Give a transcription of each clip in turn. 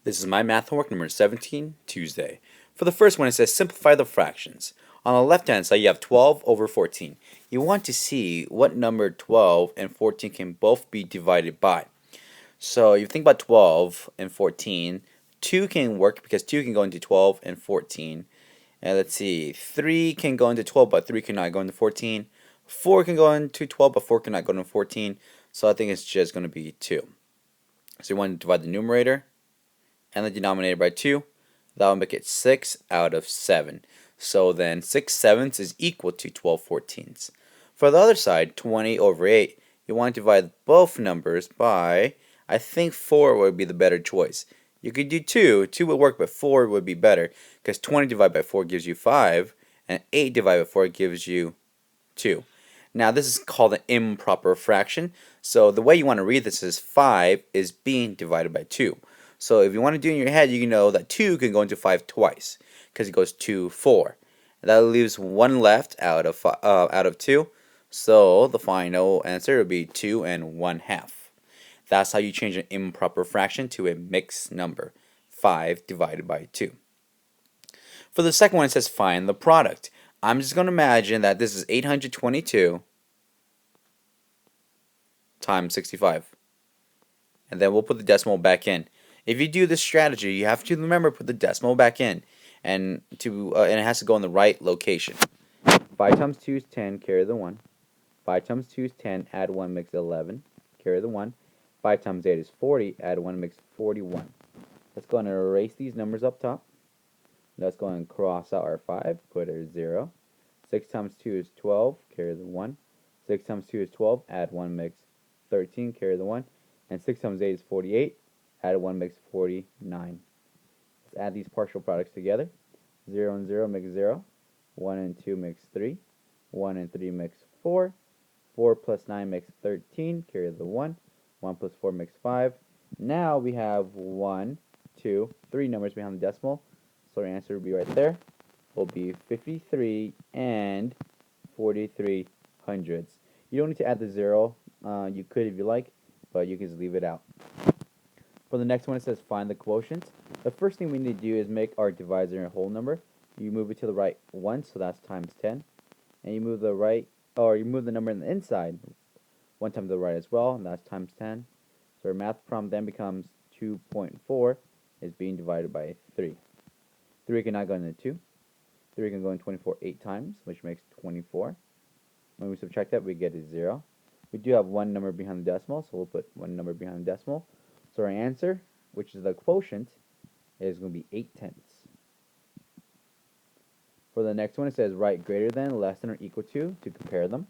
This is my math homework number 17, Tuesday. For the first one, it says simplify the fractions. On the left-hand side, you have 12 over 14. You want to see what number 12 and 14 can both be divided by. So you think about 12 and 14. 2 can work because 2 can go into 12 and 14. And let's see, 3 can go into 12, but 3 cannot go into 14. 4 can go into 12, but 4 cannot go into 14. So I think it's just going to be 2. So you want to divide the numerator and the denominator by 2. That will make it 6 out of 7. So then 6 sevenths is equal to 12 fourteenths. For the other side, 20 over 8, you want to divide both numbers by, I think 4 would be the better choice. You could do 2. 2 would work, but 4 would be better because 20 divided by 4 gives you 5, and 8 divided by 4 gives you 2. Now this is called an improper fraction. So the way you want to read this is 5 is being divided by 2. So if you want to do it in your head, you know that 2 can go into 5 twice because it goes 2, 4. That leaves 1 left out of 2. So the final answer would be 2 and 1/2. That's how you change an improper fraction to a mixed number. 5 divided by 2. For the second one, it says find the product. I'm just going to imagine that this is 822 times 65. And then we'll put the decimal back in. If you do this strategy, you have to remember put the decimal back in, and it has to go in the right location. 5 times 2 is 10, carry the 1. 5 times 2 is 10, add 1 makes 11, carry the 1. 5 times 8 is 40, add 1 makes 41. Let's go and erase these numbers up top. Let's go and cross out our 5, put our 0. 6 times 2 is 12, carry the 1. 6 times 2 is 12, add 1 makes 13, carry the 1. And 6 times 8 is 48, add 1 makes 49. Let's add these partial products together. 0 and 0 makes 0. 1 and 2 makes 3. 1 and 3 makes 4. 4 plus 9 makes 13, carry the 1. 1 plus 4 makes 5. Now we have 1, 2, 3 numbers behind the decimal. So our answer will be right there. Will be 53 and 43 hundredths. You don't need to add the 0. You could if you like, but you can just leave it out. For the next one, it says find the quotient. The first thing we need to do is make our divisor a whole number. You move it to the right once, so that's times 10. And you move the number in the inside 1 time to the right as well, and that's times 10. So our math problem then becomes 2.4 is being divided by 3. 3 cannot go into 2. 3 can go in 24 8 times, which makes 24. When we subtract that, we get a 0. We do have one number behind the decimal, so we'll put one number behind the decimal. So our answer, which is the quotient, is going to be 8/10. For the next one, it says write greater than, less than, or equal to compare them.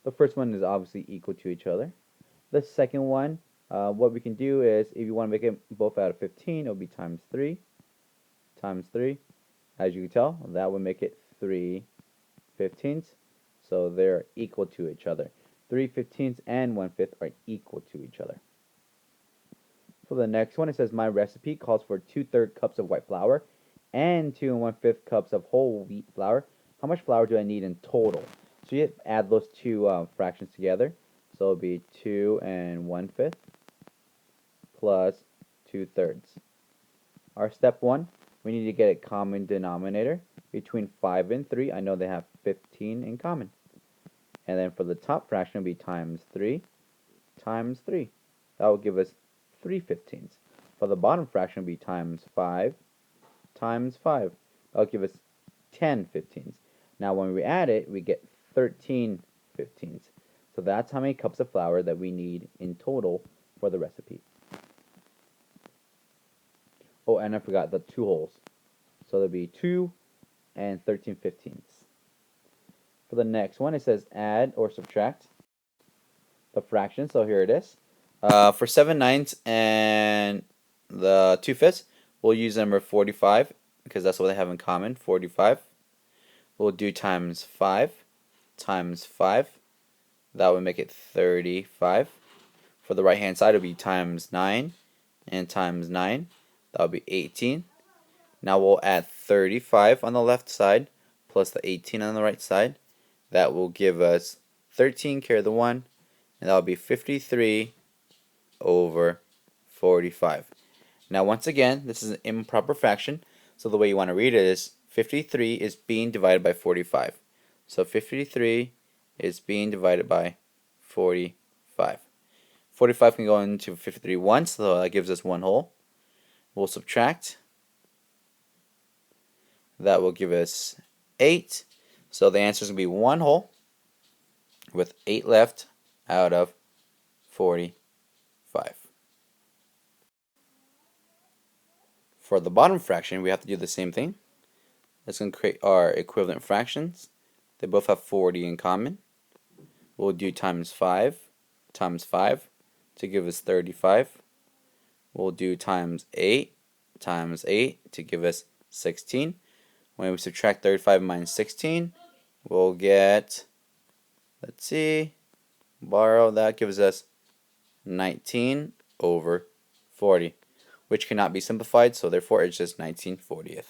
The first one is obviously equal to each other. The second one, what we can do is, if you want to make it both out of 15, it'll be times 3. Times 3. As you can tell, that would make it 3/15. So they're equal to each other. 3/15 and 1/5 are equal to each other. For the next one, it says my recipe calls for 2/3 cups of white flour and 2 1/5 cups of whole wheat flour. How much flour do I need in total? So you add those two fractions together. So it'll be 2 1/5 plus 2/3. Our step 1, we need to get a common denominator between 5 and 3. I know they have 15 in common. And then for the top fraction, it'll be times 3 times 3. That will give us 3/15. For the bottom fraction, it'll be times 5 times 5. That will give us 10/15. Now when we add it, we get 13/15. So that's how many cups of flour that we need in total for the recipe. Oh, and I forgot the 2 wholes. So there'll be 2 and 13/15. For the next one, it says add or subtract the fraction. So here it is. For 7/9 and the 2/5, we'll use number 45 because that's what they have in common, 45. We'll do times 5 times 5. That would make it 35. For the right hand side, it'll be times 9 and times 9. That would be 18. Now we'll add 35 on the left side plus the 18 on the right side. That will give us 13, carry the 1, and that will be 53 over 45. Now once again, this is an improper fraction, so the way you want to read it is 53 is being divided by 45. So 53 is being divided by 45. 45 can go into 53 once, so that gives us 1 whole. We'll subtract. That will give us 8. So the answer is going to be 1 whole with 8 left out of 45. For the bottom fraction, we have to do the same thing. It's going to create our equivalent fractions. They both have 40 in common. We'll do times 5 to give us 35. We'll do times 8 to give us 16. When we subtract 35 minus 16, we'll get, let's see, borrow, that gives us 19 over 40, which cannot be simplified, so therefore it's just 19/40.